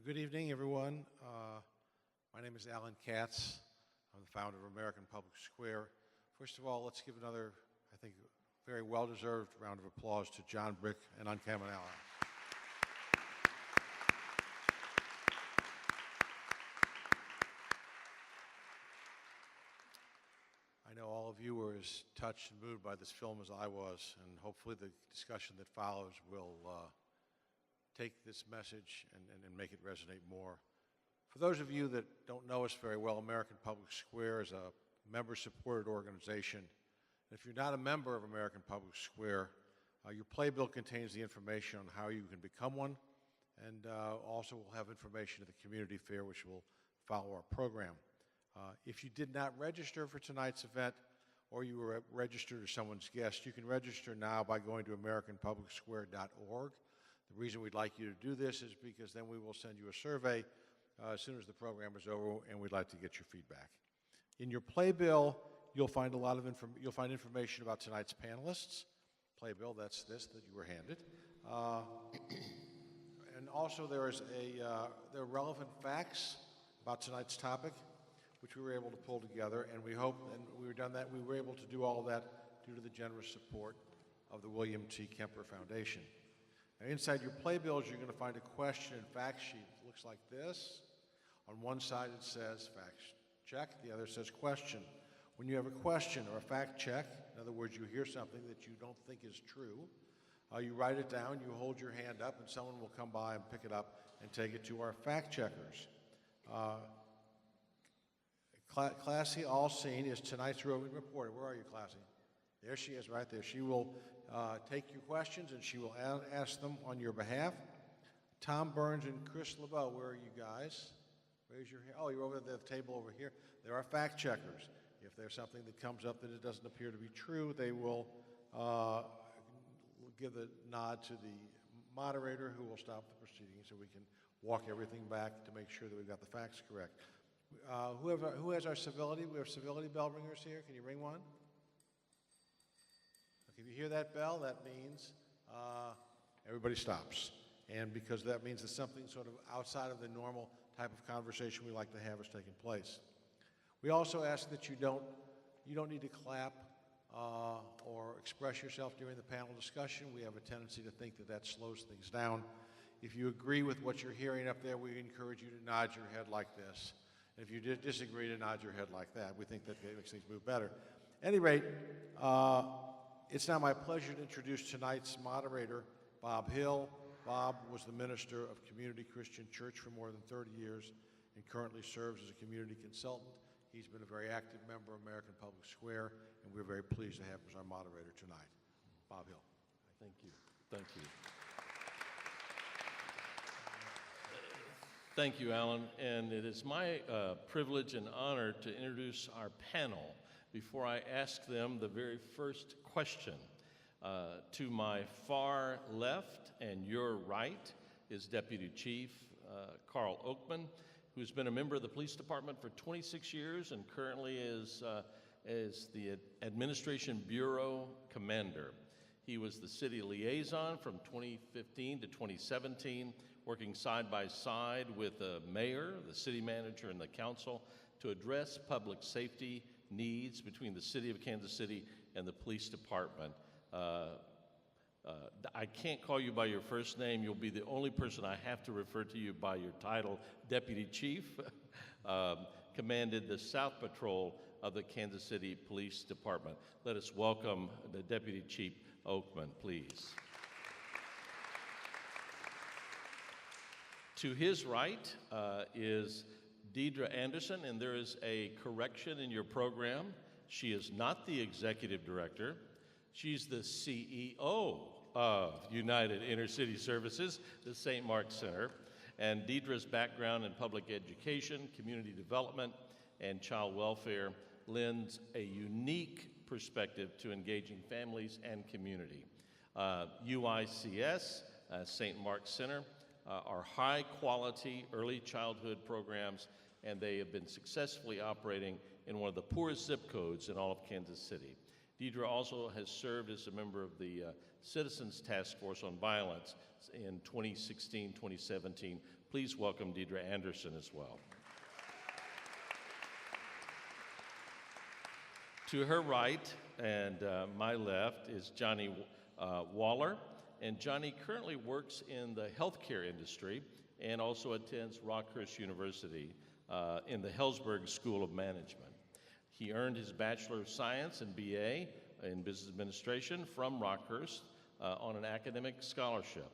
Good evening, everyone. My name is Alan Katz. I'm the founder of American Public Square. First of all, let's give another, I think, very well-deserved round of applause to Jon Brick and Uncommon Ally. I know all of you were as touched and moved by this film as I was, and hopefully the discussion that follows will take this message and make it resonate more. For those of you that don't know us very well, American Public Square is a member-supported organization. And if you're not a member of American Public Square, your playbill contains the information on how you can become one, and also will have information at the community fair, which will follow our program. If you did not register for tonight's event, or you were registered as someone's guest, you can register now by going to americanpublicsquare.org. The reason we'd like you to do this is because then we will send you a survey as soon as the program is over, and we'd like to get your feedback. In your playbill, you'll find a lot of information about tonight's panelists. Playbill, that's this that you were handed. And also there are relevant facts about tonight's topic, which we were able to pull together, and we hope, and we were able to do all of that due to the generous support of the William T. Kemper Foundation. Now, inside your playbills, you're going to find a question and fact sheet. It looks like this. On one side it says fact check, the other says question. When you have a question or a fact check, in other words, you hear something that you don't think is true, you write it down, you hold your hand up, and someone will come by and pick it up and take it to our fact checkers. Classy Allseen is tonight's roving reporter. Where are you, Classy? There she is, right there. She will take your questions and she will ask them on your behalf. Tom Burns and Chris LeBeau, where are you guys? Raise your hand. Oh, you're over at the table over here. There are fact checkers. If there's something that comes up that it doesn't appear to be true, they will give a nod to the moderator, who will stop the proceedings so we can walk everything back to make sure that we've got the facts correct. Who has our civility? We have civility bell ringers here. Can you ring one? Okay, if you hear that bell, that means everybody stops. And because that means that something sort of outside of the normal type of conversation we like to have is taking place. We also ask that you don't need to clap or express yourself during the panel discussion. We have a tendency to think that that slows things down. If you agree with what you're hearing up there, we encourage you to nod your head like this. And if you disagree, to nod your head like that. We think that makes things move better. At any rate, it's now my pleasure to introduce tonight's moderator, Bob Hill. Bob was the minister of Community Christian Church for more than 30 years and currently serves as a community consultant. He's been a very active member of American Public Square, and we're very pleased to have him as our moderator tonight. Bob Hill. Thank you. Thank you. Thank you, Alan. And it is my privilege and honor to introduce our panel before I ask them the very first question. To my far left and your right is Deputy Chief Karl Oakman, who's been a member of the police department for 26 years and currently is the Administration Bureau Commander. He was the city liaison from 2015 to 2017, working side by side with the mayor, the city manager, and the council to address public safety needs between the city of Kansas City and the police department. I can't call you by your first name. You'll be the only person I have to refer to you by your title. Deputy Chief commanded the South Patrol of the Kansas City Police Department. Let us welcome the Deputy Chief Oakman, please. To his right is Deidre Anderson, and there is a correction in your program. She is not the executive director. She's the CEO of United Intercity Services, the St. Mark's Center. And Deidre's background in public education, community development, and child welfare lends a unique perspective to engaging families and community. UICS, St. Mark's Center, are high-quality early childhood programs, and they have been successfully operating in one of the poorest zip codes in all of Kansas City. Deidre also has served as a member of the Citizens Task Force on Violence in 2016-2017. Please welcome Deidre Anderson as well. To her right and my left is Johnny Waller, and Johnny currently works in the healthcare industry and also attends Rockhurst University in the Hellsberg School of Management. He earned his Bachelor of Science and BA in Business Administration from Rockhurst on an academic scholarship.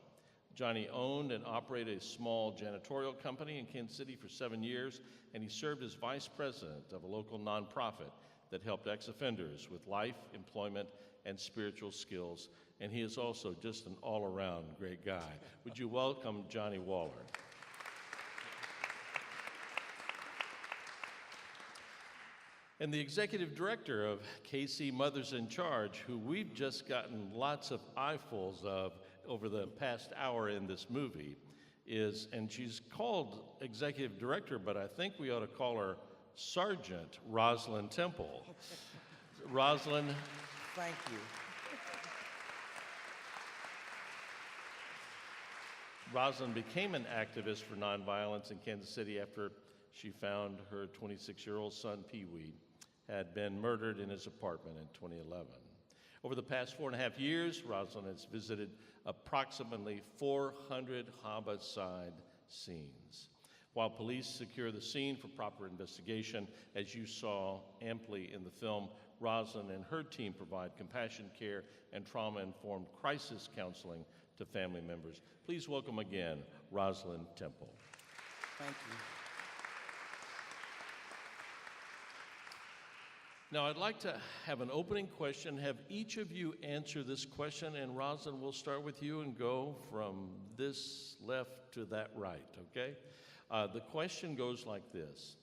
Johnny owned and operated a small janitorial company in Kansas City for 7 years, and he served as vice president of a local nonprofit that helped ex-offenders with life, employment, and spiritual skills. And he is also just an all-around great guy. Would you welcome Johnny Waller? And the executive director of KC Mothers in Charge, who we've just gotten lots of eyefuls of over the past hour in this movie, is, and she's called executive director, but I think we ought to call her Sergeant Rosilyn Temple. Rosilyn. Thank you. Rosilyn became an activist for nonviolence in Kansas City after she found her 26-year-old son, Pee-wee, had been murdered in his apartment in 2011. Over the past 4.5 years, Rosilyn has visited approximately 400 homicide scenes. While police secure the scene for proper investigation, as you saw amply in the film, Rosilyn and her team provide compassion care and trauma-informed crisis counseling to family members. Please welcome again, Rosilyn Temple. Thank you. Now, I'd like to have an opening question, have each of you answer this question, and Rosilyn, we'll start with you and go from this left to that right, okay? The question goes like this.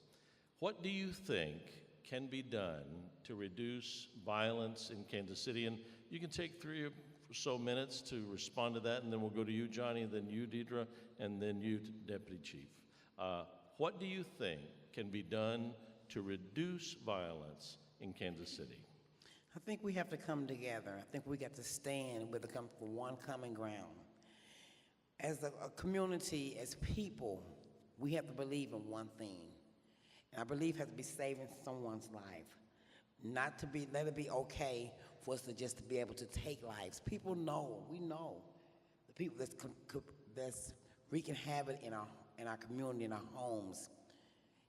What do you think can be done to reduce violence in Kansas City? And you can take 3 or so minutes to respond to that, and then we'll go to you, Johnny, and then you, Deidre, and then you, Deputy Chief. What do you think can be done to reduce violence in Kansas City? I think we have to come together. I think we got to stand with for one common ground. As a community, as people, we have to believe in one thing. And I believe has to be saving someone's life. Not to be, let it be okay for us to just to be able to take lives. People know, we know, the people that's wreaking havoc in our community, in our homes.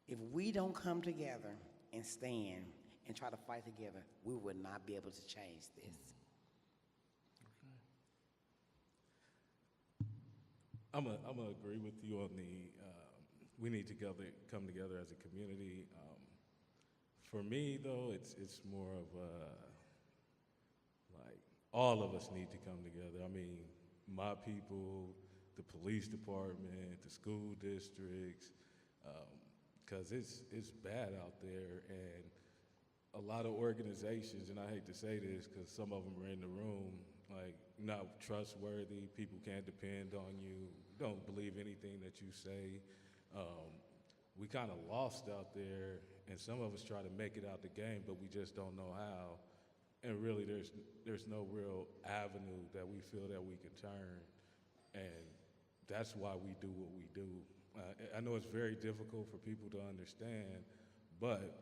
If we don't come together and stand and try to fight together, we would not be able to change this. I'm gonna agree with you on the, we need to come together as a community. For me, though, it's more of like all of us need to come together. I mean, my people, the police department, the school districts, because it's bad out there, and a lot of organizations, and I hate to say this because some of them are in the room, like not trustworthy, people can't depend on you, don't believe anything that you say. We kind of lost out there, and some of us try to make it out the game, but we just don't know how. And really, there's no real avenue that we feel that we can turn, and that's why we do what we do. I know it's very difficult for people to understand, but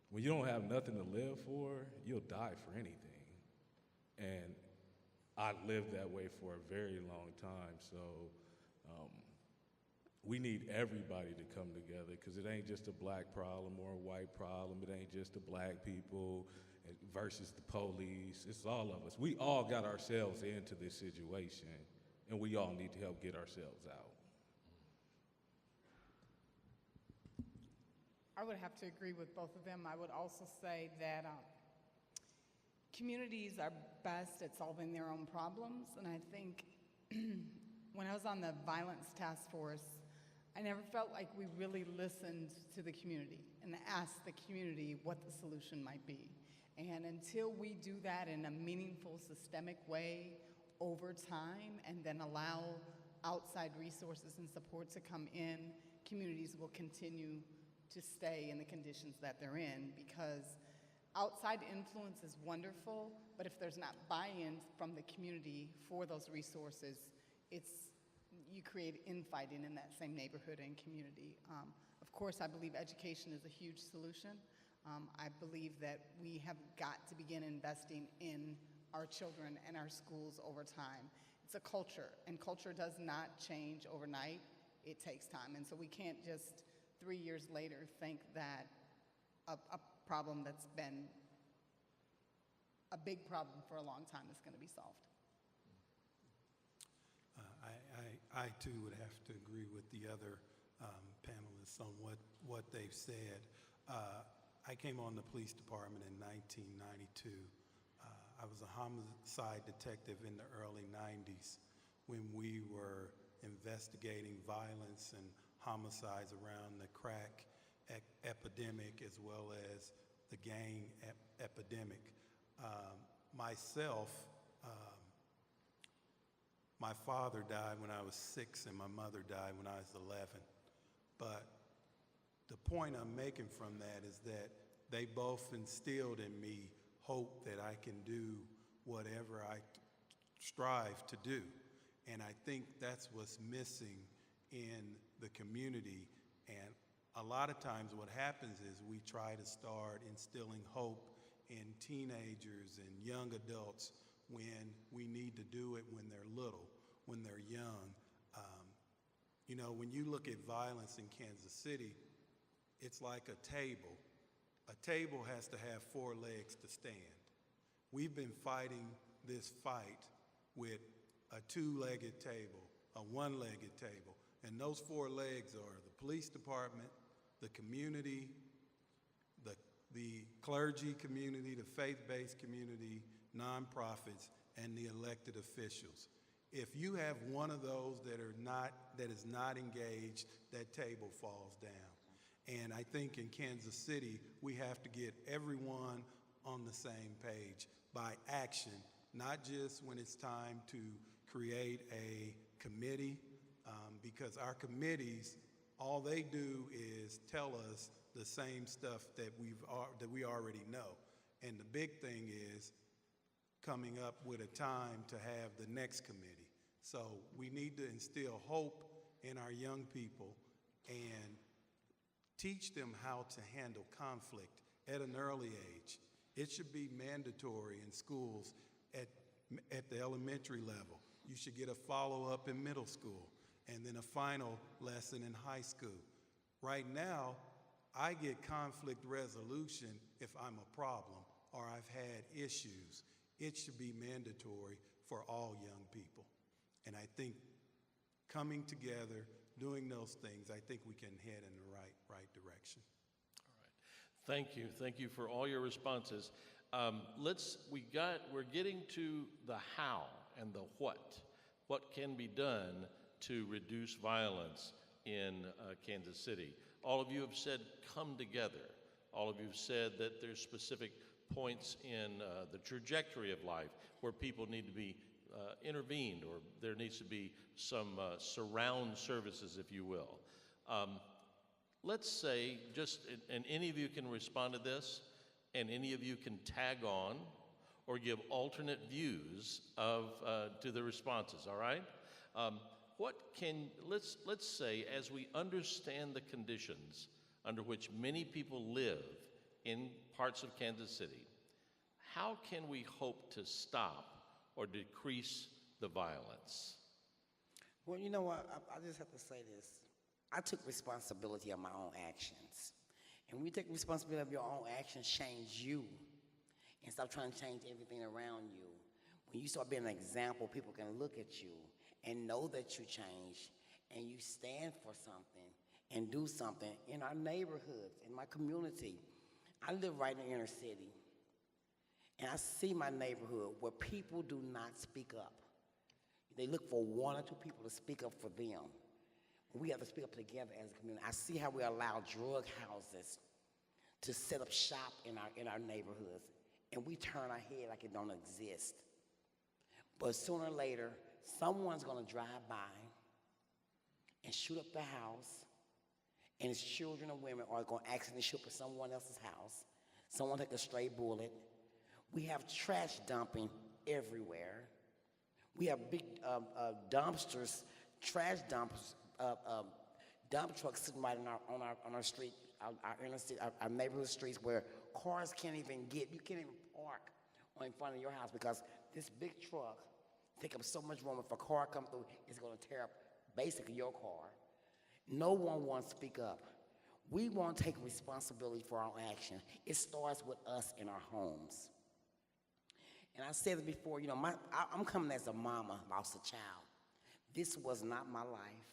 when you don't have nothing to live for, you'll die for anything. And I lived that way for a very long time, so we need everybody to come together, because it ain't just a black problem or a white problem. It ain't just the black people versus the police. It's all of us. We all got ourselves into this situation, and we all need to help get ourselves out. I would have to agree with both of them. I would also say that communities are best at solving their own problems, and I think when I was on the violence task force, I never felt like we really listened to the community and asked the community what the solution might be. And until we do that in a meaningful, systemic way over time, and then allow outside resources and support to come in, communities will continue to stay in the conditions that they're in, because outside influence is wonderful, but if there's not buy-in from the community for those resources, you create infighting in that same neighborhood and community. Of course, I believe education is a huge solution. I believe that we have got to begin investing in our children and our schools over time. It's a culture, and culture does not change overnight. It takes time, and so we can't just 3 years later think that a problem that's been a big problem for a long time is going to be solved. I too would have to agree with the other panelists on what they've said. I came on the police department in 1992. I was a homicide detective in the early 90s when we were investigating violence and homicides around the crack epidemic as well as the gang epidemic. Myself, my father died when I was 6 and my mother died when I was 11. But the point I'm making from that is that they both instilled in me hope that I can do whatever I strive to do. And I think that's what's missing in the community. And a lot of times what happens is we try to start instilling hope in teenagers and young adults when we need to do it when they're little, when they're young. You know, when you look at violence in Kansas City, it's like a table. A table has to have 4 legs to stand. We've been fighting this fight with a 2-legged table, a 1-legged table, and those 4 legs are the police department, the community, the clergy community, the faith-based community, nonprofits, and the elected officials. If you have one of those that is not engaged, that table falls down. And I think in Kansas City, we have to get everyone on the same page by action, not just when it's time to create a committee, because our committees, all they do is tell us the same stuff that we already know. And the big thing is coming up with a time to have the next committee. So we need to instill hope in our young people and teach them how to handle conflict at an early age. It should be mandatory in schools at the elementary level. You should get a follow-up in middle school and then a final lesson in high school. Right now, I get conflict resolution if I'm a problem or I've had issues. It should be mandatory for all young people. And I think coming together, doing those things, I think we can head in the right direction. All right. Thank you for all your responses. We're getting to the how and the what. What can be done to reduce violence in Kansas City? All of you have said come together. All of you have said that there's specific points in the trajectory of life where people need to be intervened, or there needs to be some surround services, if you will. Let's say, and any of you can respond to this, and any of you can tag on or give alternate views to the responses, all right? Let's say, as we understand the conditions under which many people live in parts of Kansas City, how can we hope to stop or decrease the violence? Well, you know what? I just have to say this. I took responsibility of my own actions. And when you take responsibility of your own actions, change you and stop trying to change everything around you. When you start being an example, people can look at you and know that you changed and you stand for something and do something in our neighborhoods, in my community. I live right in the inner city. And I see my neighborhood where people do not speak up. They look for 1 or 2 people to speak up for them. We have to speak up together as a community. I see how we allow drug houses to set up shop in our neighborhoods, and we turn our head like it don't exist. But sooner or later, someone's gonna drive by and shoot up the house, and his children or women are gonna accidentally shoot up at someone else's house. Someone take a stray bullet. We have trash dumping everywhere. We have big dumpsters, trash dumps, dump trucks sitting right on our street, our inner city, our neighborhood streets where cars can't even get. You can't even park in front of your house because this big truck take up so much room. If a car comes through, it's going to tear up basically your car. No one wants to speak up. We won't take responsibility for our action. It starts with us in our homes. And I said it before, you know, I'm coming as a mama, lost a child. This was not my life.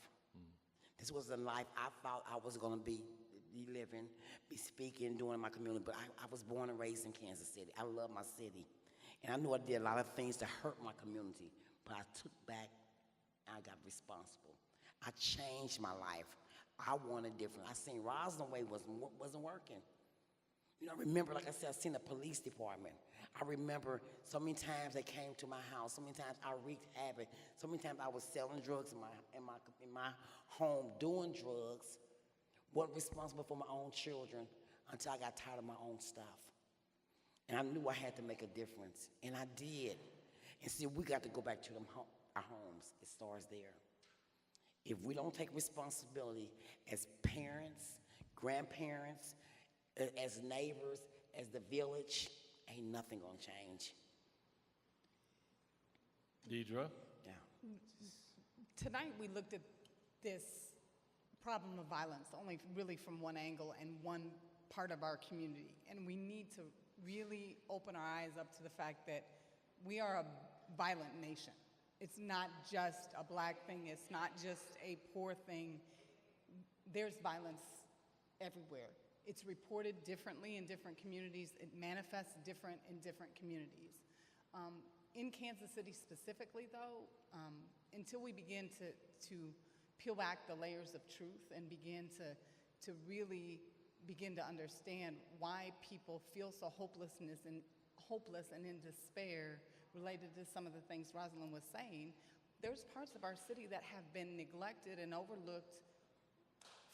This was the life I thought I was going to be living, be speaking, doing in my community. But I was born and raised in Kansas City. I love my city. And I knew I did a lot of things to hurt my community. But I took back, and I got responsible. I changed my life. I wanted different. I seen Rosilyn way wasn't working. You know, I remember, like I said, I seen the police department. I remember so many times they came to my house. So many times I wreaked havoc. So many times I was selling drugs in my home, doing drugs. Wasn't responsible for my own children until I got tired of my own stuff. And I knew I had to make a difference, and I did. And see, we got to go back to our homes. It starts there. If we don't take responsibility as parents, grandparents, as neighbors, as the village, ain't nothing gonna change. Deidre? Yeah. Tonight we looked at this problem of violence only really from one angle and one part of our community. And we need to really open our eyes up to the fact that we are a violent nation. It's not just a black thing, it's not just a poor thing. There's violence everywhere. It's reported differently in different communities. It manifests different in different communities. In Kansas City specifically, though, until we begin to peel back the layers of truth and begin to really begin to understand why people feel so hopeless and in despair related to some of the things Rosilyn was saying, there's parts of our city that have been neglected and overlooked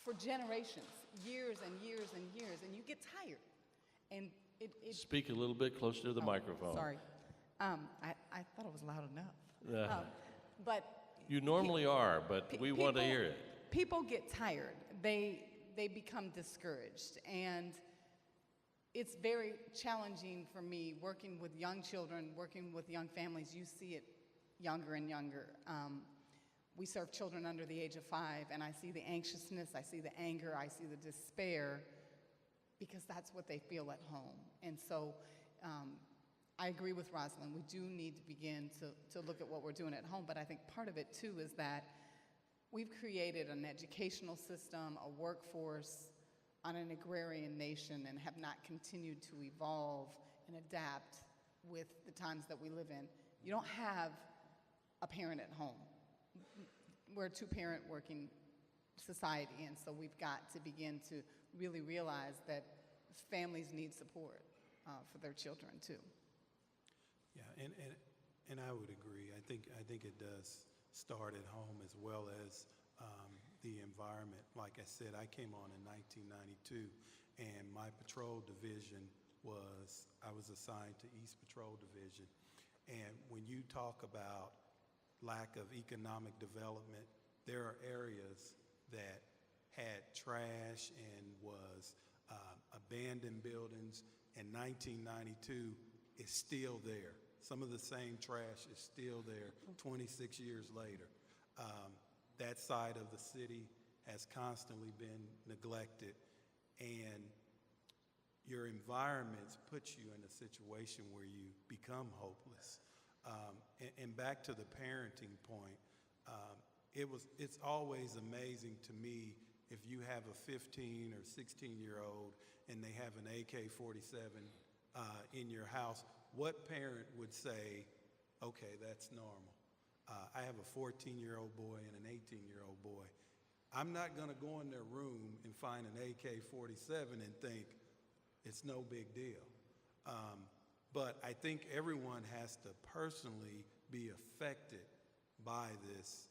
for generations, years and years and years, and you get tired. And it Speak a little bit closer to the microphone. Sorry. I thought it was loud enough. But you normally are, but we want to hear it. People get tired. They become discouraged. And it's very challenging for me working with young children, working with young families. You see it younger and younger. We serve children under the age of 5, and I see the anxiousness, I see the anger, I see the despair, because that's what they feel at home. And so I agree with Rosilyn. We do need to begin to look at what we're doing at home, but I think part of it, too, is that we've created an educational system, a workforce on an agrarian nation, and have not continued to evolve and adapt with the times that we live in. You don't have a parent at home. We're a two-parent working society, and so we've got to begin to really realize that families need support for their children, too. Yeah, and I would agree. I think it does start at home as well as the environment. Like I said, I came on in 1992, and my patrol division I was assigned to East Patrol Division. And when you talk about lack of economic development, there are areas that had trash and was abandoned buildings, and 1992 is still there. Some of the same trash is still there 26 years later. That side of the city has constantly been neglected, and your environments put you in a situation where you become hopeless. And back to the parenting point, it's always amazing to me if you have a 15 or 16-year-old and they have an AK-47 in your house, what parent would say, okay, that's normal? I have a 14-year-old boy and an 18-year-old boy. I'm not going to go in their room and find an AK-47 and think it's no big deal. But I think everyone has to personally be affected by this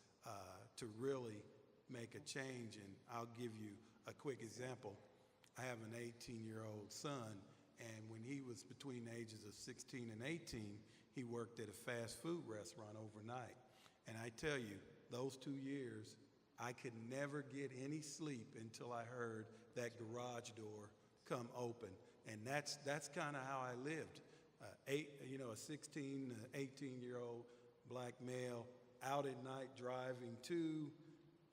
to really make a change. And I'll give you a quick example. I have an 18-year-old son, And when he was between the ages of 16 and 18, he worked at a fast food restaurant overnight. And I tell you, those 2 years, I could never get any sleep until I heard that garage door come open. And that's kind of how I lived. A 16, 18-year-old black male out at night driving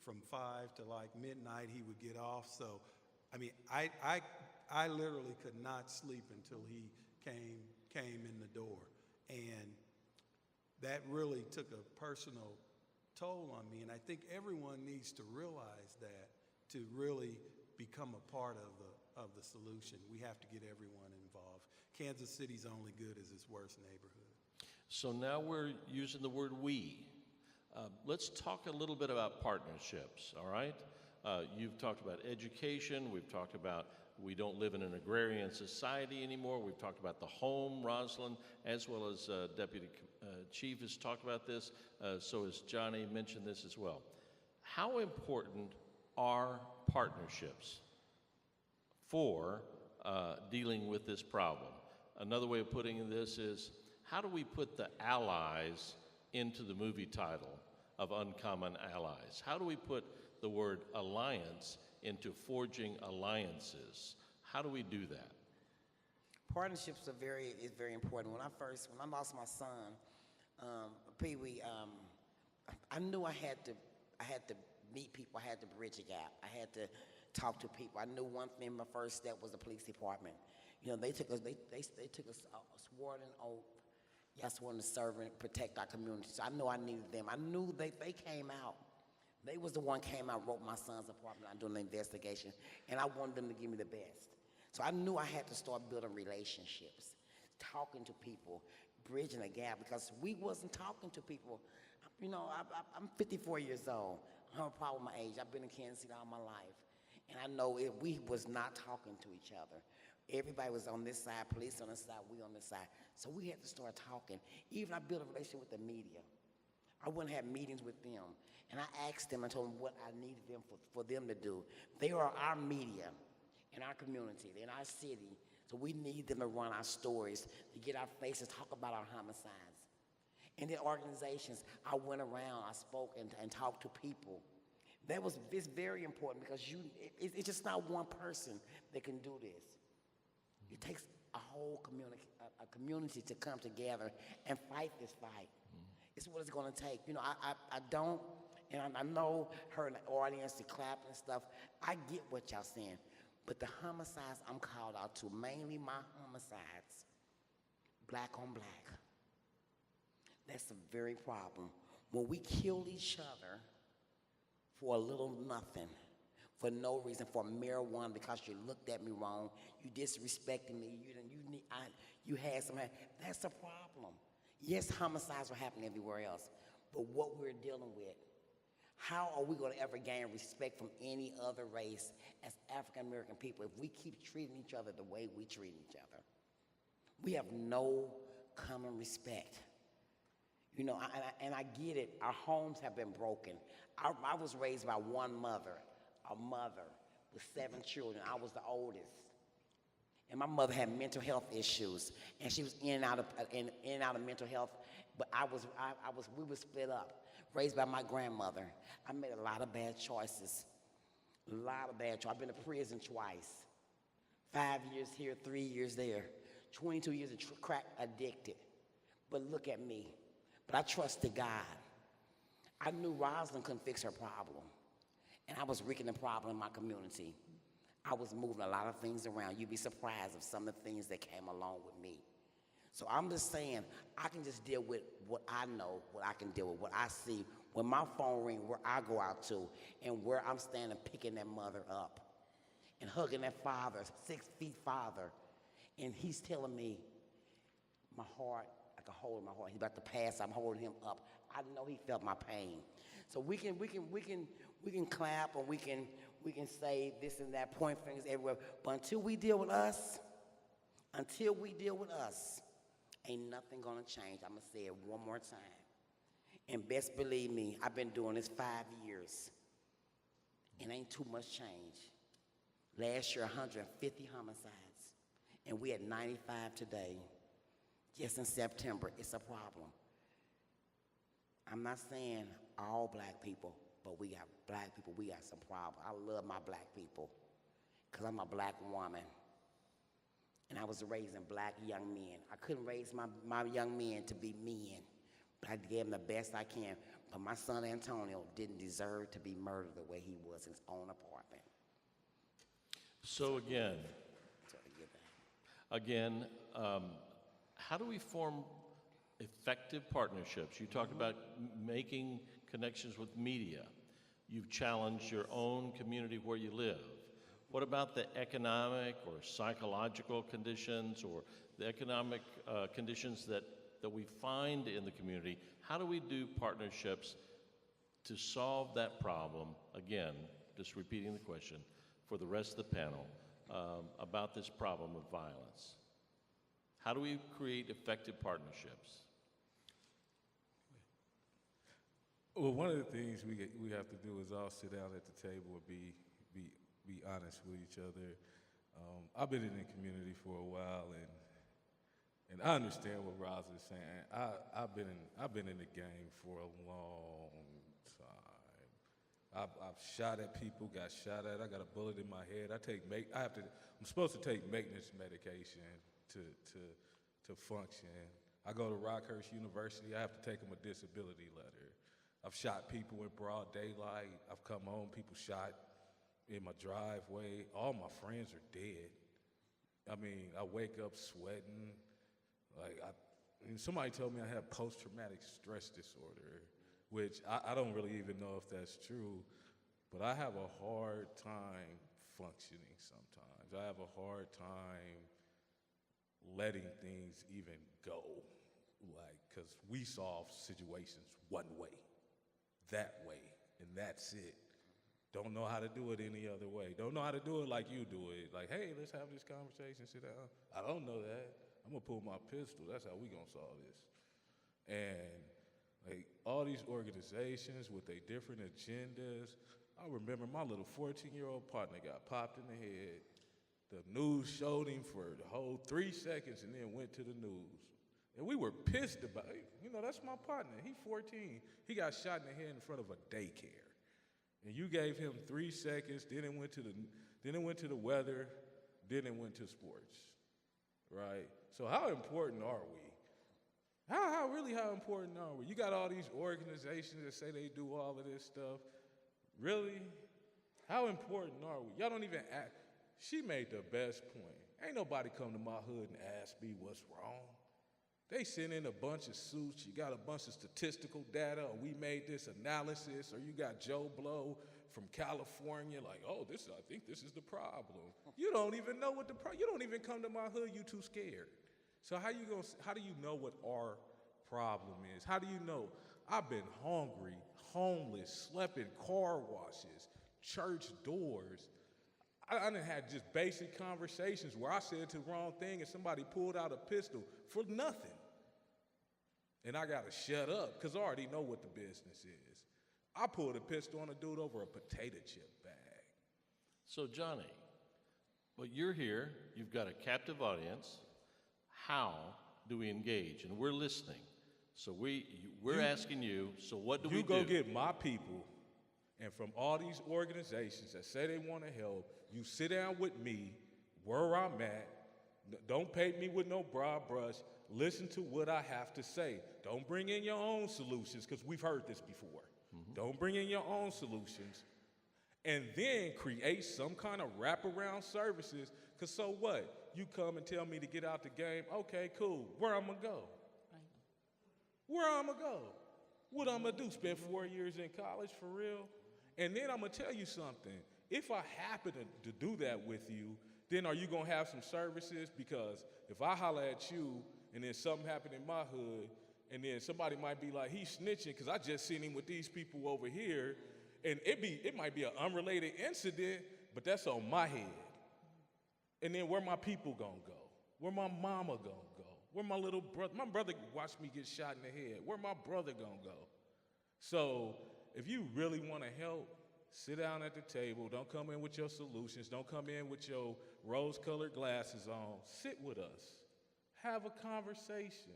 from 5 to like midnight, he would get off. So, I mean, I literally could not sleep until he came in the door. And that really took a personal toll on me. And I think everyone needs to realize that to really become a part of the solution. We have to get everyone involved. Kansas City's only good as its worst neighborhood. So now we're using the word we. Let's talk a little bit about partnerships, all right? You've talked about education. We've talked about we don't live in an agrarian society anymore. We've talked about the home, Rosilyn, as well as Deputy Chief has talked about this. So has Johnny mentioned this as well. How important are partnerships for dealing with this problem? Another way of putting this is, how do we put the allies into the movie title of Uncommon Allies? How do we put the word alliance into forging alliances? How do we do that? Partnerships is very important. When I lost my son, Pee Wee, I knew I had to meet people. I had to bridge a gap. I had to talk to people. I knew one thing. My first step was the police department. You know, they took us. They took us a sworn oath. Yes, sworn to serve and protect our community. So I knew I needed them. I knew they came out. They was the one came out, wrote my son's apartment. I'm doing the investigation, and I wanted them to give me the best. So I knew I had to start building relationships, talking to people, bridging a gap, because we wasn't talking to people. You know, I'm 54 years old. I have a problem with my age. I've been in Kansas City all my life. And I know we was not talking to each other. Everybody was on this side, police on this side, we on this side. So we had to start talking. Even I built a relationship with the media. I wouldn't have meetings with them. And I asked them and told them what I needed them for them to do. They are our media in our community, in our city. So we need them to run our stories, to get our faces, talk about our homicides. In the organizations, I went around, I spoke and talked to people. It's very important, because it's just not one person that can do this. It takes a whole community to come together and fight this fight. It's what it's going to take. You know, I don't, and I know her in the audience, the clap and stuff. I get what y'all saying, but the homicides I'm called out to, mainly my homicides, black on black. That's a very problem. When we kill each other for a little nothing, for no reason, for marijuana, because you looked at me wrong, you disrespected me, you had some, that's a problem. Yes, homicides are happening everywhere else, but what we're dealing with, how are we going to ever gain respect from any other race as African American people if we keep treating each other the way we treat each other? We have no common respect. You know, and I get it. Our homes have been broken. I was raised by one mother, a mother with 7 children. I was the oldest. And my mother had mental health issues, and she was in and out of mental health. But we were split up, raised by my grandmother. I made a lot of bad choices, I've been to prison twice, 5 years here, 3 years there, 22 years of crack addicted. But look at me. But I trusted God. I knew Rosilyn couldn't fix her problem, and I was wreaking the problem in my community. I was moving a lot of things around. You'd be surprised of some of the things that came along with me. So I'm just saying, I can just deal with what I know, what I can deal with, what I see. When my phone rings, where I go out to, and where I'm standing picking that mother up and hugging that father, 6 feet father, and he's telling me, my heart, I can hold my heart. He's about to pass. I'm holding him up. I know he felt my pain. So we can clap, and we can say this and that, point fingers everywhere. But until we deal with us, ain't nothing gonna change. I'm gonna say it one more time. And best believe me, I've been doing this 5 years, and ain't too much change. Last year, 150 homicides. and we at 95 today, just in September. It's a problem. I'm not saying all black people, but we got black people, we got some problems. I love my black people because I'm a black woman. And I was raising black young men. I couldn't raise my young men to be men, but I gave them the best I can. But my son Antonio didn't deserve to be murdered the way he was in his own apartment. So again, So I get that. how do we form effective partnerships? You talked about making connections with media. You've challenged your own community where you live. What about the economic or psychological conditions or the economic conditions that we find in the community? How do we do partnerships to solve that problem? Again, just repeating the question for the rest of the panel about this problem of violence. How do we create effective partnerships? Well, one of the things we have to do is all sit down at the table and be honest with each other. I've been in the community for a while, and I understand what Roz is saying. I've been in the game for a long time. I've shot at people, got shot at. I got a bullet in my head. I'm supposed to take maintenance medication to function. I go to Rockhurst University. I have to take them a disability letter. I've shot people in broad daylight. I've come home, people shot in my driveway. All my friends are dead. I mean, I wake up sweating. And somebody told me I have post-traumatic stress disorder, which I don't really even know if that's true, but I have a hard time functioning sometimes. I have a hard time letting things even go, because we solve situations one way, that way, and that's it. Don't know how to do it any other way. Don't know how to do it like you do it. Like, hey, let's have this conversation, sit down. I don't know that. I'm gonna pull my pistol. That's how we gonna solve this. And all these organizations with their different agendas. I remember my little 14-year-old partner got popped in the head. The news showed him for the whole 3 seconds and then went to the news. And we were pissed about it. That's my partner. He's 14. He got shot in the head in front of a daycare. And you gave him 3 seconds, then it went to the weather, then it went to sports, right? So how important are we? How important are we? You got all these organizations that say they do all of this stuff. Really? How important are we? Y'all don't even ask. She made the best point. Ain't nobody come to my hood and ask me what's wrong. They send in a bunch of suits. You got a bunch of statistical data, or we made this analysis, or you got Joe Blow from California, like, oh, I think this is the problem. You don't even know what the problem. You don't even come to my hood. You too scared. So how do you know what our problem is? How do you know? I've been hungry, homeless, slept in car washes, church doors. I done had just basic conversations where I said the wrong thing and somebody pulled out a pistol for nothing. And I got to shut up because I already know what the business is. I pulled a pistol on a dude over a potato chip bag. So Johnny, well, you're here. You've got a captive audience. How do we engage? And we're listening. So we're asking you, so what do we do? You go get my people, and from all these organizations that say they want to help, you sit down with me where I'm at. Don't paint me with no broad brush. Listen to what I have to say. Don't bring in your own solutions, because we've heard this before. Mm-hmm. Don't bring in your own solutions. And then create some kind of wraparound services, because so what? You come and tell me to get out the game. Okay, cool. Where I'm going to go? Where I'm going to go? What I'm going to do? Spend 4 years in college for real? And then I'm going to tell you something. If I happen to do that with you, then are you going to have some services? Because if I holler at you and then something happened in my hood, and then somebody might be like, he's snitching because I just seen him with these people over here, and it might be an unrelated incident, but that's on my head. And then where my people going to go? Where my mama going to go? Where my little brother? My brother watched me get shot in the head. Where my brother going to go? So if you really want to help, sit down at the table. Don't come in with your solutions. Don't come in with your rose-colored glasses on. Sit with us. Have a conversation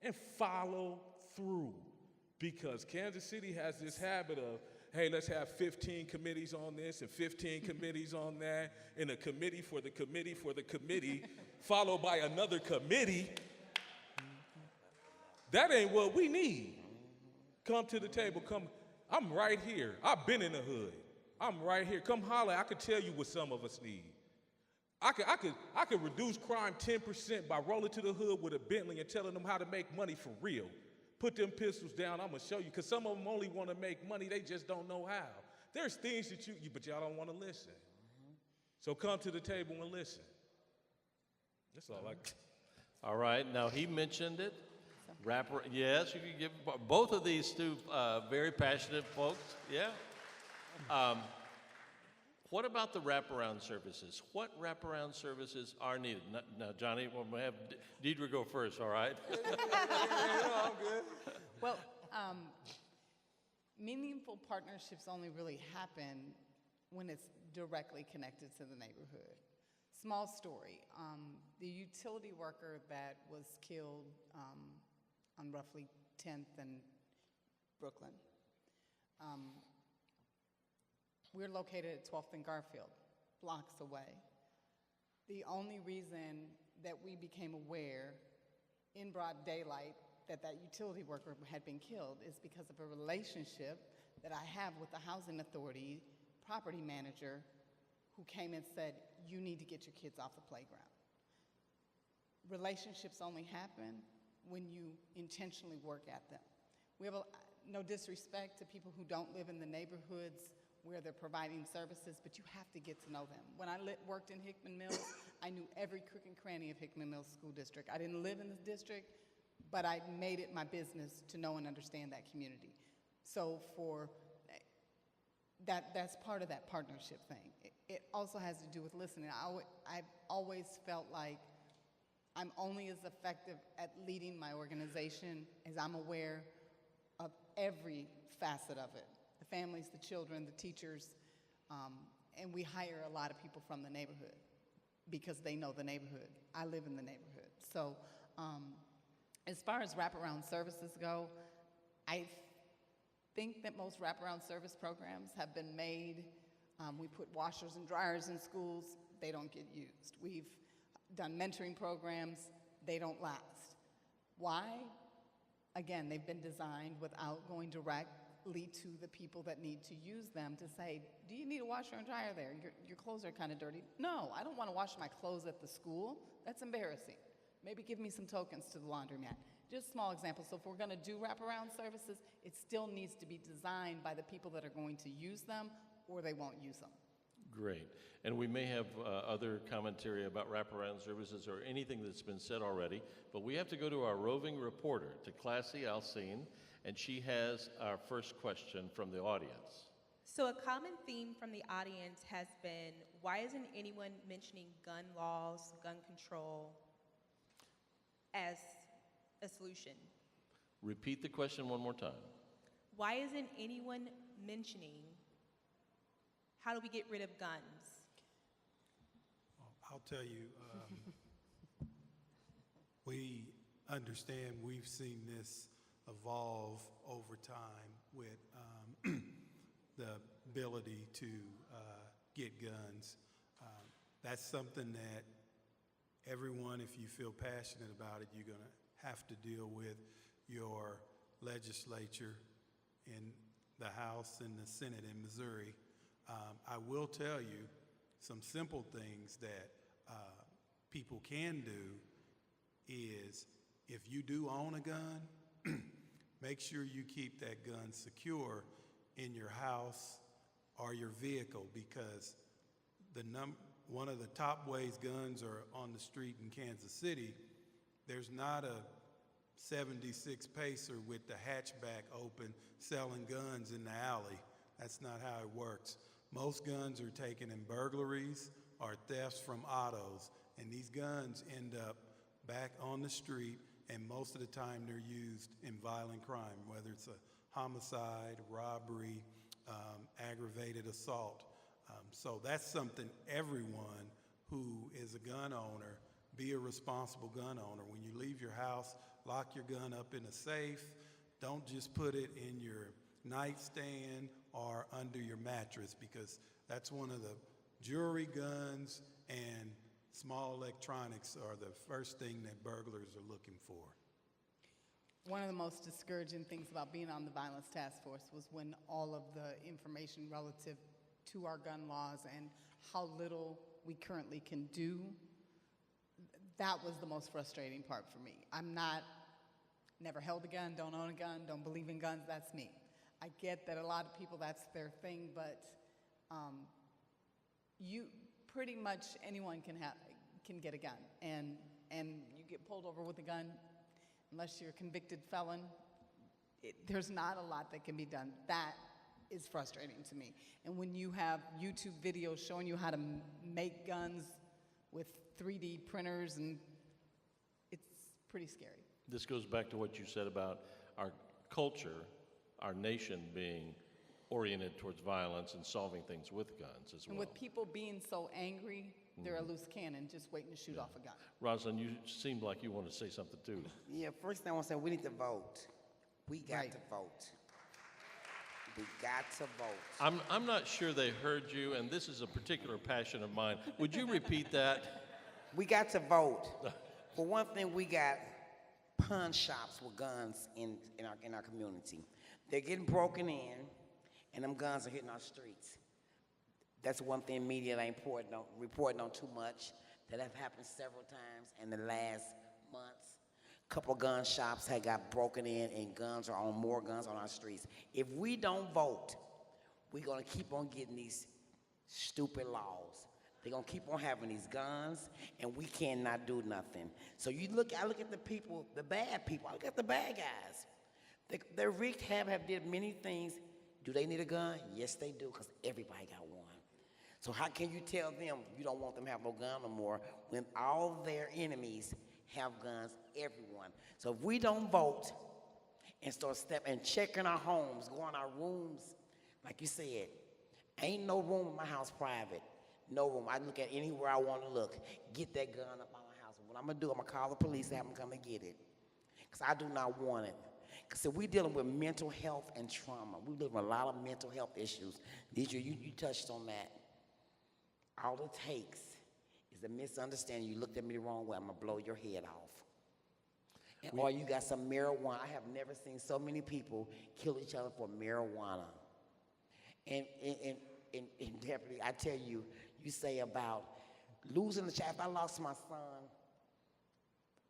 and follow through. Because Kansas City has this habit of, hey, let's have 15 committees on this and 15 committees on that, and a committee for the committee for the committee, followed by another committee. That ain't what we need. Come to the table. Come. I'm right here. I've been in the hood. I'm right here. Come holler. I could tell you what some of us need. I could reduce crime 10% by rolling to the hood with a Bentley and telling them how to make money for real. Put them pistols down. I'm gonna show you, because some of them only want to make money. They just don't know how. There's things that but y'all don't want to listen. So come to the table and listen. That's all All right, now he mentioned it. Yes, you can give both of these two very passionate folks. Yeah. What about the wraparound services? What wraparound services are needed? Now, Johnny, we'll have Deidre go first, all right? I'm good. Well, meaningful partnerships only really happen when it's directly connected to the neighborhood. Small story, the utility worker that was killed on roughly 10th and Brooklyn, we're located at 12th and Garfield, blocks away. The only reason that we became aware in broad daylight that that utility worker had been killed is because of a relationship that I have with the housing authority property manager who came and said, you need to get your kids off the playground. Relationships only happen when you intentionally work at them. We have no disrespect to people who don't live in the neighborhoods where they're providing services, but you have to get to know them. When I worked in Hickman Mills, I knew every crook and cranny of Hickman Mills School District. I didn't live in the district, but I made it my business to know and understand that community. So for that's part of that partnership thing. It also has to do with listening. I've always felt like I'm only as effective at leading my organization as I'm aware of every facet of it. The families, the children, the teachers, and we hire a lot of people from the neighborhood because they know the neighborhood. I live in the neighborhood. So as far as wraparound services go, I think that most wraparound service programs have been made. We put washers and dryers in schools, they don't get used. We've done mentoring programs, they don't last. Why? Again, they've been designed without going directly to the people that need to use them to say, do you need a washer and dryer there? Your clothes are kind of dirty. No, I don't want to wash my clothes at the school. That's embarrassing. Maybe give me some tokens to the laundromat. Just small examples. So if we're going to do wraparound services, it still needs to be designed by the people that are going to use them, or they won't use them. Great. And we may have other commentary about wraparound services or anything that's been said already, but we have to go to our roving reporter, to Classy Alcine, and she has our first question from the audience. So a common theme from the audience has been, why isn't anyone mentioning gun laws, gun control as a solution? Repeat the question one more time. Why isn't anyone mentioning how do we get rid of guns? I'll tell you, we understand, we've seen this evolve over time with the ability to get guns. That's something that everyone, if you feel passionate about it, you're going to have to deal with your legislature in the House and the Senate in Missouri. I will tell you some simple things that people can do is, if you do own a gun, make sure you keep that gun secure in your house or your vehicle, because one of the top ways guns are on the street in Kansas City, there's not a 76 Pacer with the hatchback open selling guns in the alley. That's not how it works. Most guns are taken in burglaries or thefts from autos, and these guns end up back on the street, and most of the time they're used in violent crime, whether it's a homicide, robbery, aggravated aggravated assault. So that's something everyone who is a gun owner, be a responsible gun owner. When you leave your house, lock your gun up in a safe. Don't just put it in your nightstand or under your mattress, because that's one of the jewelry, guns, and small electronics are the first thing that burglars are looking for. One of the most discouraging things about being on the Violence Task Force was when all of the information relative to our gun laws and how little we currently can do, that was the most frustrating part for me. Never held a gun, don't own a gun, don't believe in guns, that's me. I get that a lot of people, that's their thing, but you pretty much anyone can get a gun, and you get pulled over with a gun, unless you're a convicted felon, there's not a lot that can be done. That is frustrating to me. And when you have YouTube videos showing you how to make guns with 3D printers, and it's pretty scary. This goes back to what you said about our culture, our nation being oriented towards violence and solving things with guns as well. And with people being so angry, they're a loose cannon just waiting to shoot off a gun. Rosilyn, you seemed like you wanted to say something too. Yeah, first thing I want to say, we need to vote. We got Right. to vote. We got to vote. I'm not sure they heard you, and this is a particular passion of mine. Would you repeat that? We got to vote. For one thing, we got pawn shops with guns in our community. They're getting broken in, and them guns are hitting our streets. That's one thing media ain't reporting on too much. That have happened several times in the last months. A couple of gun shops had got broken in, and more guns on our streets. If we don't vote, we're gonna keep on getting these stupid laws. They're gonna keep on having these guns, and we cannot do nothing. So I look at the people, the bad people. I look at the bad guys. They're wreaked have did many things. Do they need a gun? Yes, they do, because everybody got one. So how can you tell them you don't want them to have no gun no more when all their enemies have guns, everyone? So if we don't vote and start checking our homes, go in our rooms, like you said, ain't no room in my house private. No room. I look at anywhere I want to look. Get that gun up out my house. What I'm going to do, I'm going to call the police and have them come and get it. Because I do not want it. Because we're dealing with mental health and trauma. We live with a lot of mental health issues. Deidre, you touched on that. All it takes is a misunderstanding. You looked at me the wrong way, I'm going to blow your head off. Or you got some marijuana. I have never seen so many people kill each other for marijuana. And Deputy, I tell you, you say about losing the child. If I lost my son,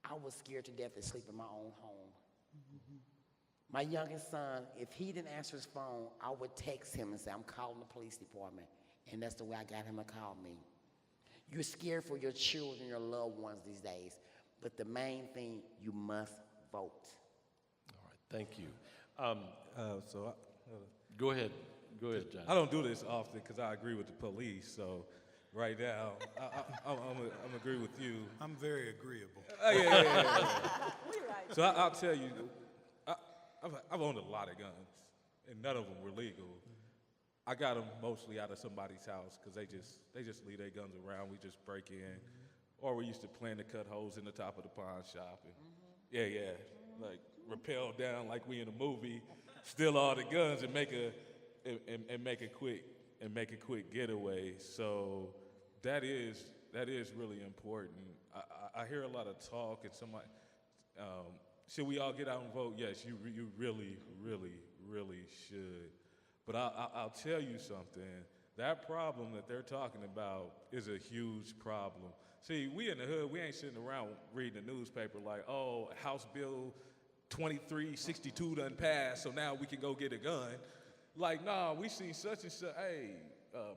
I was scared to death to sleep in my own home. My youngest son, if he didn't answer his phone, I would text him and say, I'm calling the police department. And that's the way I got him to call me. You're scared for your children, your loved ones these days. But the main thing, you must vote. All right, thank you. Go ahead. Go ahead, John. I don't do this often because I agree with the police. So right now, I'm agree with you. I'm very agreeable. Yeah. So I'll tell you, I've owned a lot of guns, and none of them were legal. I got them mostly out of somebody's house because they just leave their guns around. We just break in, or we used to plan to cut holes in the top of the pawn shop, and like rappel down like we in a movie, steal all the guns and make a quick getaway. So that is really important. I hear a lot of talk, and somebody should we all get out and vote? Yes, you really should. But I'll tell you something. That problem that they're talking about is a huge problem. See, we in the hood, we ain't sitting around reading the newspaper like, oh, House Bill 2362 done passed, so now we can go get a gun. Like, nah, we seen such and such. Hey,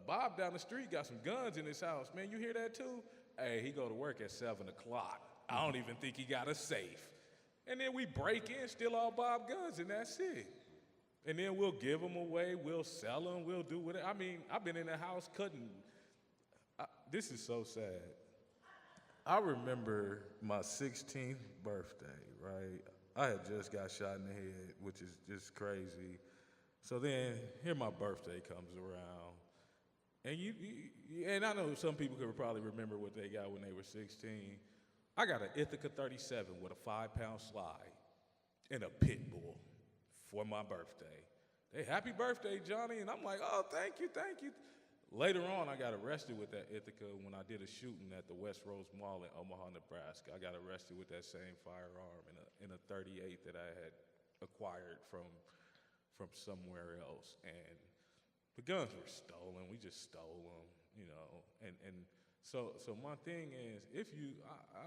Bob down the street got some guns in his house. Man, you hear that too? Hey, he go to work at 7 o'clock. I don't even think he got a safe. And then we break in, steal all Bob guns, and that's it. And then we'll give them away, we'll sell them, we'll do whatever. I mean, I've been in the house cutting. This is so sad. I remember my 16th birthday, right? I had just got shot in the head, which is just crazy. So then here my birthday comes around. And and I know some people could probably remember what they got when they were 16. I got an Ithaca 37 with a 5-pound slide and a pit bull for my birthday. They, happy birthday, Johnny. And I'm like, oh, thank you, thank you. Later on, I got arrested with that Ithaca when I did a shooting at the West Rose Mall in Omaha, Nebraska. I got arrested with that same firearm in a 38 that I had acquired from somewhere else. And the guns were stolen. We just stole them, you know. And so my thing is, if you,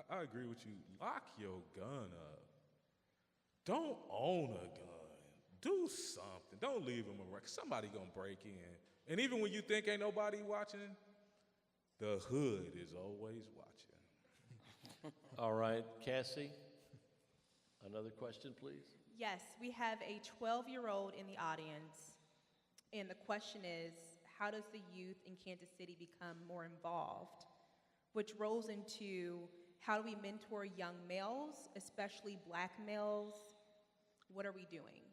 I agree with you, lock your gun up. Don't own a gun. Do something. Don't leave them around. Somebody gonna break in. And even when you think ain't nobody watching, the hood is always watching. All right, Cassie, another question, please. Yes, we have a 12-year-old in the audience, and the question is, how does the youth in Kansas City become more involved? Which rolls into, how do we mentor young males, especially black males? What are we doing?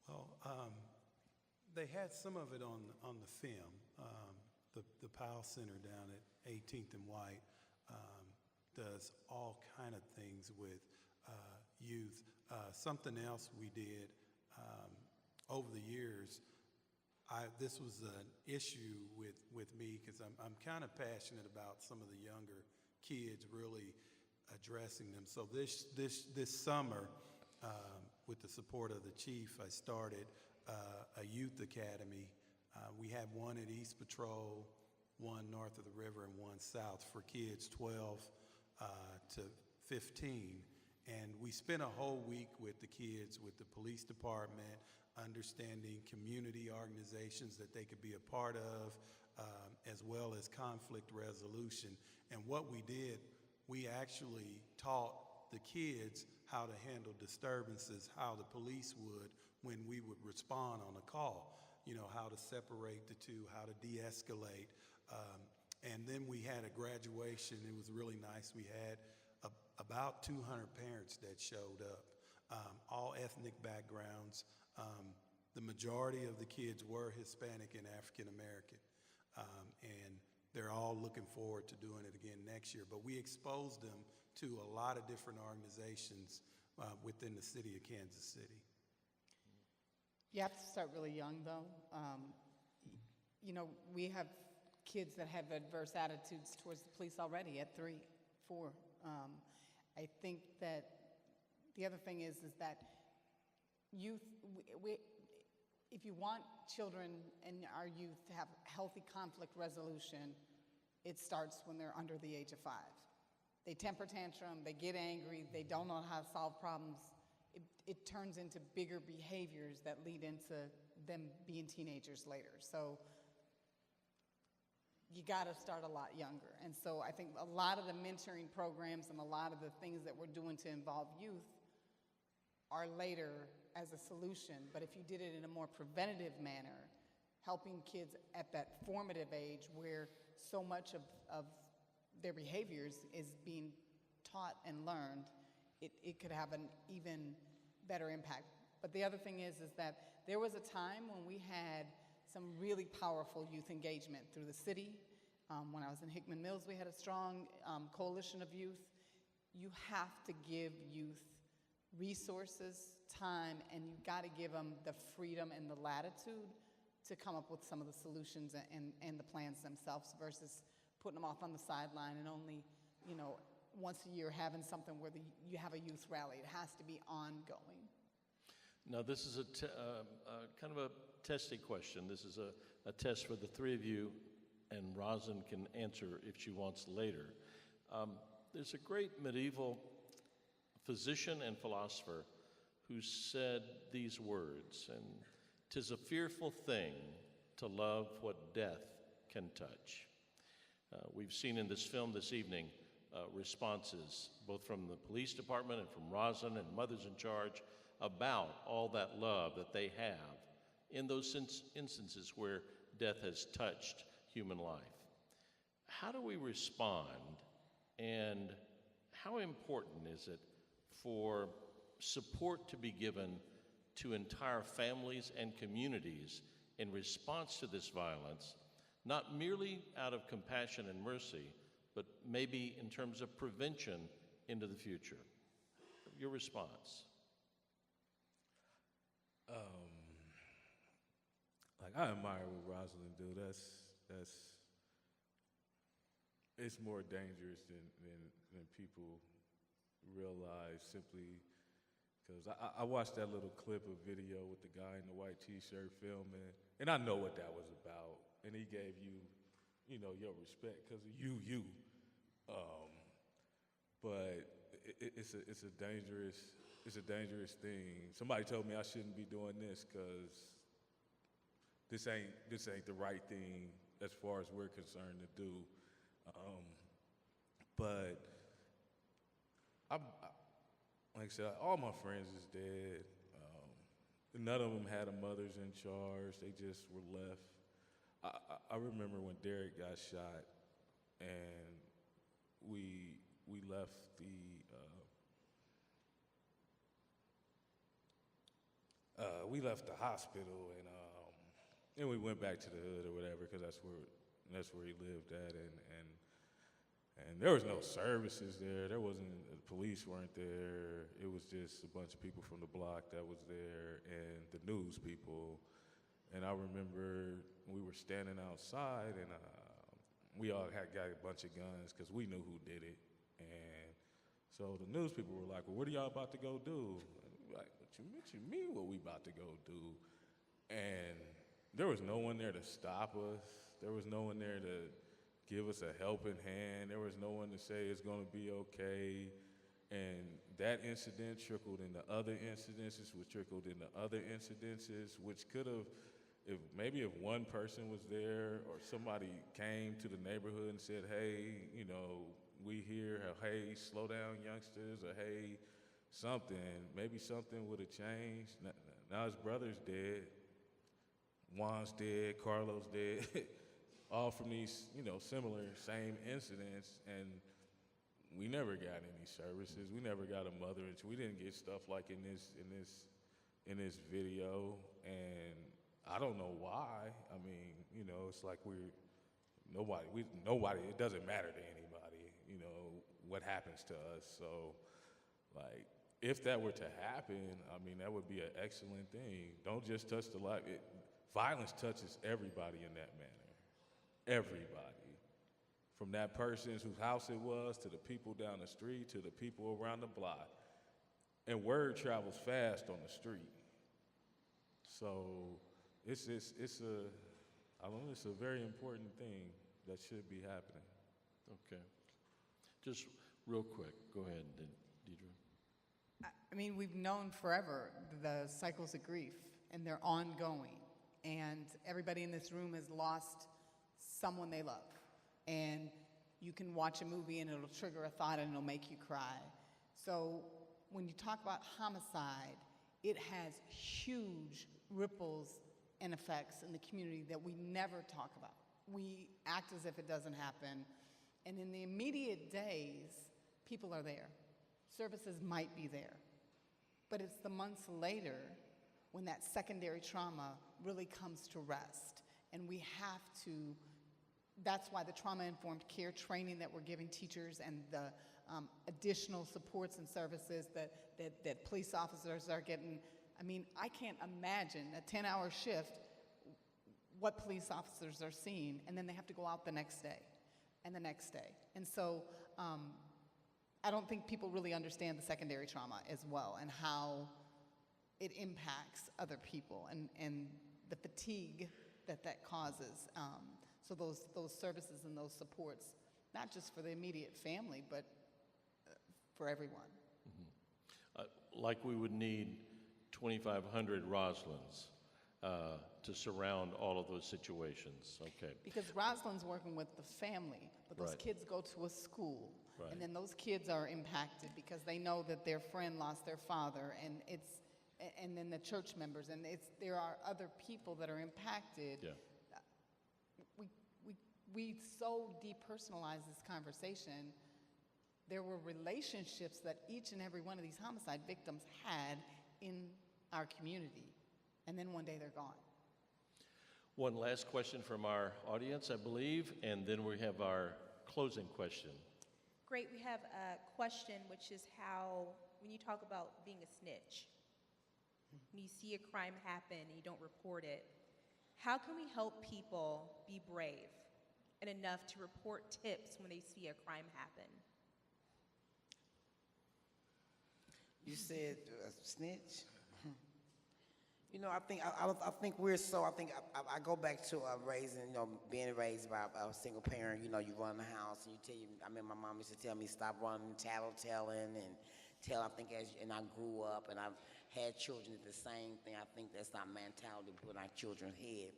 Well, they had some of it on the film. The Powell Center down at 18th and White does all kind of things with youth. Something else we did over the years, this was an issue with me because I'm kind of passionate about some of the younger kids, really addressing them. So this summer, with the support of the chief, I started a youth academy. We have one at East Patrol, one north of the river, and one south for kids 12 to 15. And we spent a whole week with the kids, with the police department, understanding community organizations that they could be a part of, as well as conflict resolution. And what we did, we actually taught the kids how to handle disturbances, how the police would when we would respond on a call, you know, how to separate the two, how to de-escalate. And then we had a graduation. It was really nice. We had about 200 parents that showed up, all ethnic backgrounds. The majority of the kids were Hispanic and African American, and they're all looking forward to doing it again next year. But we exposed them to a lot of different organizations within the city of Kansas City. You have to start really young, though. You know, we have kids that have adverse attitudes towards the police already at 3, 4. I think that the other thing is that youth, if you want children and our youth to have healthy conflict resolution, it starts when they're under the age of 5. They temper tantrum, they get angry, they don't know how to solve problems. It turns into bigger behaviors that lead into them being teenagers later. So you got to start a lot younger. And so I think a lot of the mentoring programs and a lot of the things that we're doing to involve youth are later as a solution. But if you did it in a more preventative manner, helping kids at that formative age where so much of their behaviors is being taught and learned, it could have an even better impact. But the other thing is that there was a time when we had some really powerful youth engagement through the city. When I was in Hickman Mills, we had a strong coalition of youth. You have to give youth resources, time, and you've got to give them the freedom and the latitude to come up with some of the solutions and the plans themselves versus putting them off on the sideline and only, you know, once a year having something where you have a youth rally. It has to be ongoing. Now, this is kind of a testing question. This is a test for the three of you, and Rosin can answer if she wants later. There's a great medieval physician and philosopher who said these words, and "'Tis a fearful thing to love what death can touch." We've seen in this film this evening responses both from the police department and from Rosin and Mothers in Charge about all that love that they have in those instances where death has touched human life. How do we respond, and how important is it for support to be given to entire families and communities in response to this violence, not merely out of compassion and mercy, but maybe in terms of prevention into the future? Your response. Like, I admire what Rosilyn do. It's more dangerous than people realize, simply because I watched that little clip of video with the guy in the white t-shirt filming, and I know what that was about. And he gave you, your respect because of you. But it's a dangerous thing. Somebody told me I shouldn't be doing this because this ain't the right thing as far as we're concerned to do. But like I said, all my friends is dead. None of them had a mothers in charge. They just were left. I remember when Derek got shot, and we left the hospital, and we went back to the hood or whatever, because that's where he lived at, and there was no services there. There wasn't, the police weren't there. It was just a bunch of people from the block that was there, and the news people. And I remember we were standing outside, and we all got a bunch of guns because we knew who did it. And so the news people were like, well, what are y'all about to go do? And we were like, what you mean what we about to go do? And there was no one there to stop us. There was no one there to give us a helping hand. There was no one to say it's going to be okay. And that incident trickled into other incidences, which trickled into other incidences, which could have, if one person was there, or somebody came to the neighborhood and said, hey, we here, or hey, slow down, youngsters, or hey, something, maybe something would have changed. Now his brother's dead, Juan's dead, Carlos dead, all from these, similar, same incidents, and we never got any services. We never got a mother, and we didn't get stuff like in this video, and I don't know why. I mean, it's like nobody, it doesn't matter to anybody, what happens to us. So, like, if that were to happen, I mean, that would be an excellent thing. Don't just touch the life. Violence touches everybody in that manner. Everybody. From that person whose house it was, to the people down the street, to the people around the block. And word travels fast on the street. So it's a very important thing that should be happening. Okay. Just real quick, go ahead, Deidre. I mean, we've known forever the cycles of grief, and they're ongoing. And everybody in this room has lost someone they love. And you can watch a movie and it'll trigger a thought and it'll make you cry. So when you talk about homicide, it has huge ripples and effects in the community that we never talk about. We act as if it doesn't happen. And in the immediate days, people are there. Services might be there. But it's the months later when that secondary trauma really comes to rest. And we have to, that's why the trauma-informed care training that we're giving teachers and the additional supports and services that police officers are getting. I mean, I can't imagine a 10-hour shift, what police officers are seeing, and then they have to go out the next day and the next day. And so I don't think people really understand the secondary trauma as well, and how it impacts other people, and the fatigue that causes. So those services and those supports, not just for the immediate family, but for everyone. Mm-hmm. Like we would need 2,500 Roslins to surround all of those situations. Okay. Because Rosalyn's working with the family, but those Right. kids go to a school, Right. and then those kids are impacted because they know that their friend lost their father, and then the church members, and there are other people that are impacted. Yeah. We so depersonalize this conversation. There were relationships that each and every one of these homicide victims had in our community, and then one day they're gone. One last question from our audience, I believe, and then we have our closing question. Great, we have a question, which is how, when you talk about being a snitch, when you see a crime happen and you don't report it, how can we help people be brave and enough to report tips when they see a crime happen? You said snitch? You know, I think we're so, I go back to raising, you know, being raised by a single parent. You know, you run the house and you tell you, I mean, my mom used to tell me, stop running, tattletelling, and and I grew up and I've had children at the same thing. I think that's our mentality we put in our children's head.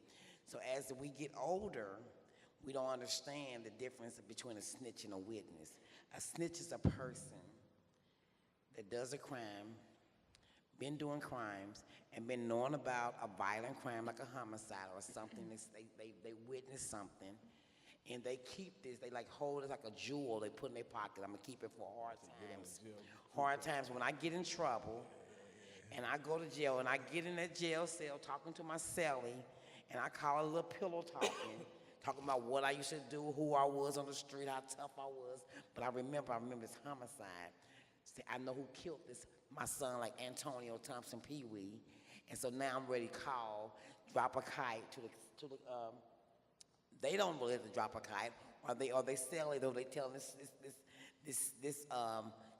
So as we get older, we don't understand the difference between a snitch and a witness. A snitch is a person that does a crime, been doing crimes, and been knowing about a violent crime like a homicide or something. They witness something, and they keep this, they like hold it like a jewel they put in their pocket. I'm gonna keep it for hard times. Hard times when I get in trouble, and I go to jail, and I get in that jail cell talking to my cellie, and I call it a little pillow talking, talking about what I used to do, who I was on the street, how tough I was. But I remember this homicide. See, I know who killed my son, like Antonio Thompson Pee Wee, and so now I'm ready to call, drop a kite to the they don't really have to drop a kite, or they sell it, or they tell this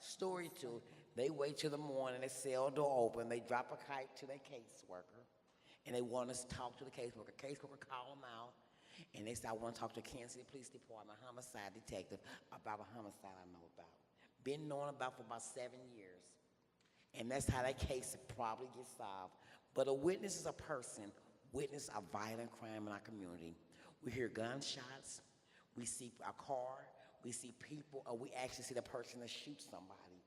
story to. They wait till the morning, they cell door open, they drop a kite to their caseworker, and they want us to talk to the caseworker. Caseworker call them out, and they say, I want to talk to Kansas City Police Department homicide detective about a homicide I know about. Been knowing about for about 7 years. And that's how that case probably gets solved. But a witness is a person, witness a violent crime in our community. We hear gunshots, we see a car, we see people, or we actually see the person that shoots somebody.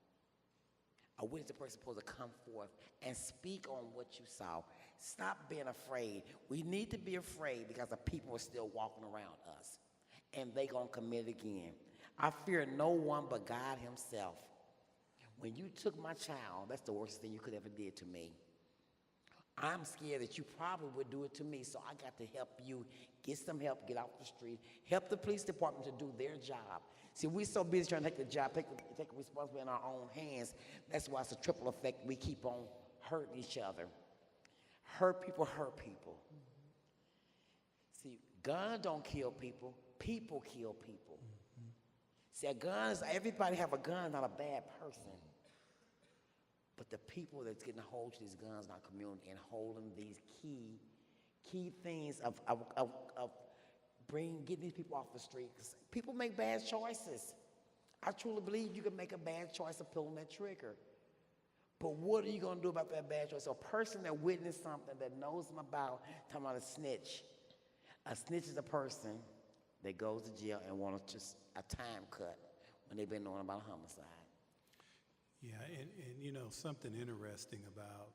A witness is a person supposed to come forth and speak on what you saw. Stop being afraid. We need to be afraid because the people are still walking around us, and they gonna commit again. I fear no one but God himself. When you took my child, that's the worst thing you could ever did to me. I'm scared that you probably would do it to me, so I got to help you get some help, get off the street, help the police department to do their job. See, we're so busy trying to take the job, take the responsibility in our own hands. That's why it's a triple effect. We keep on hurting each other. Hurt people hurt people. See, gun don't kill people. People kill people. See, a gun is, everybody have a gun, not a bad person. But the people that's getting a hold of these guns in our community and holding these key things of getting these people off the street. 'Cause people make bad choices. I truly believe you can make a bad choice of pulling that trigger. But what are you gonna do about that bad choice? So a person that witnessed something, that knows them about, talking about a snitch. A snitch is a person that goes to jail and wants just a time cut when they've been knowing about a homicide. Yeah, and you know, something interesting about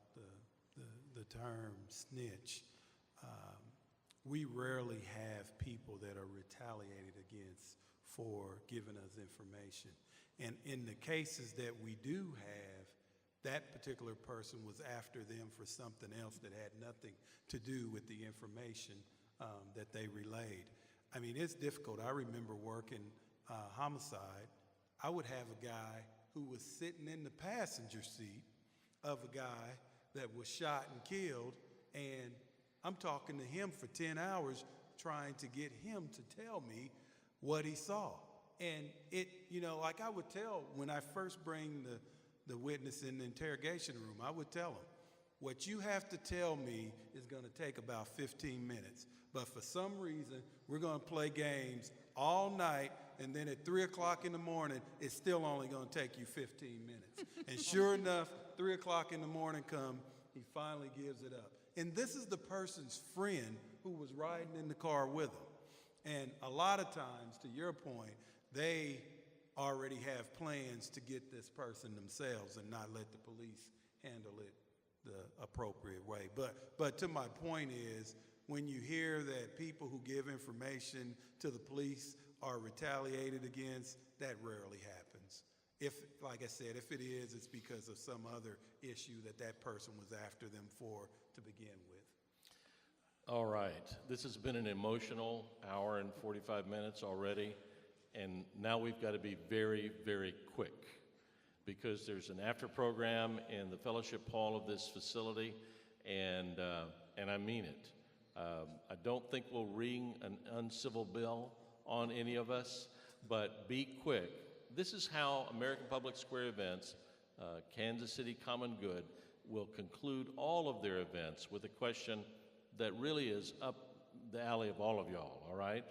the term snitch, we rarely have people that are retaliated against for giving us information. And in the cases that we do have, that particular person was after them for something else that had nothing to do with the information that they relayed. I mean, it's difficult. I remember working homicide. I would have a guy who was sitting in the passenger seat of a guy that was shot and killed, and I'm talking to him for 10 hours trying to get him to tell me what he saw. And it, you know, like I would tell when I first bring the witness in the interrogation room, I would tell him, what you have to tell me is gonna take about 15 minutes. But for some reason, we're gonna play games all night, and then at 3 o'clock in the morning, it's still only gonna take you 15 minutes. And sure enough, 3 o'clock in the morning come, he finally gives it up. And this is the person's friend who was riding in the car with him. And a lot of times, to your point, they already have plans to get this person themselves and not let the police handle it the appropriate way. But to my point is, when you hear that people who give information to the police are retaliated against, that rarely happens. If, like I said, if it is, it's because of some other issue that that person was after them for to begin with. All right. This has been an emotional hour and 45 minutes already, and now we've got to be very, very quick because there's an after program in the fellowship hall of this facility, and I mean it. I don't think we'll ring an uncivil bell on any of us, but be quick. This is how American Public Square Events, Kansas City Common Good, will conclude all of their events with a question that really is up the alley of all of y'all, all right?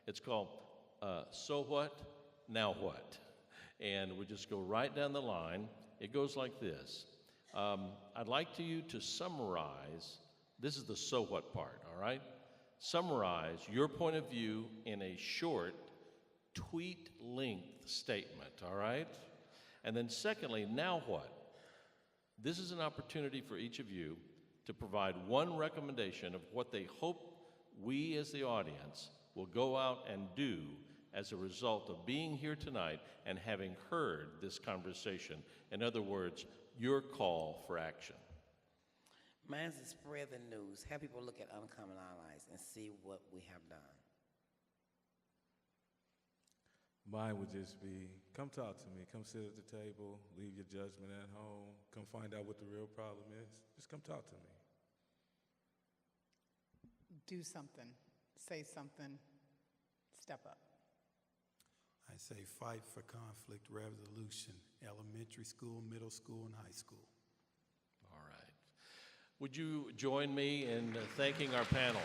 It's called, so what, now what? And we just go right down the line. It goes like this. I'd like you to summarize, this is the so what part, all right? Summarize your point of view in a short tweet-length statement, all right? And then secondly, now what? This is an opportunity for each of you to provide one recommendation of what they hope we as the audience will go out and do as a result of being here tonight and having heard this conversation. In other words, your call for action. Mine's to spread the news, have people look at Uncommon Allies and see what we have done. Mine would just be, come talk to me, come sit at the table, leave your judgment at home, come find out what the real problem is. Just come talk to me. Do something, say something, step up. I say fight for conflict resolution, elementary school, middle school, and high school. All right. Would you join me in thanking our panel?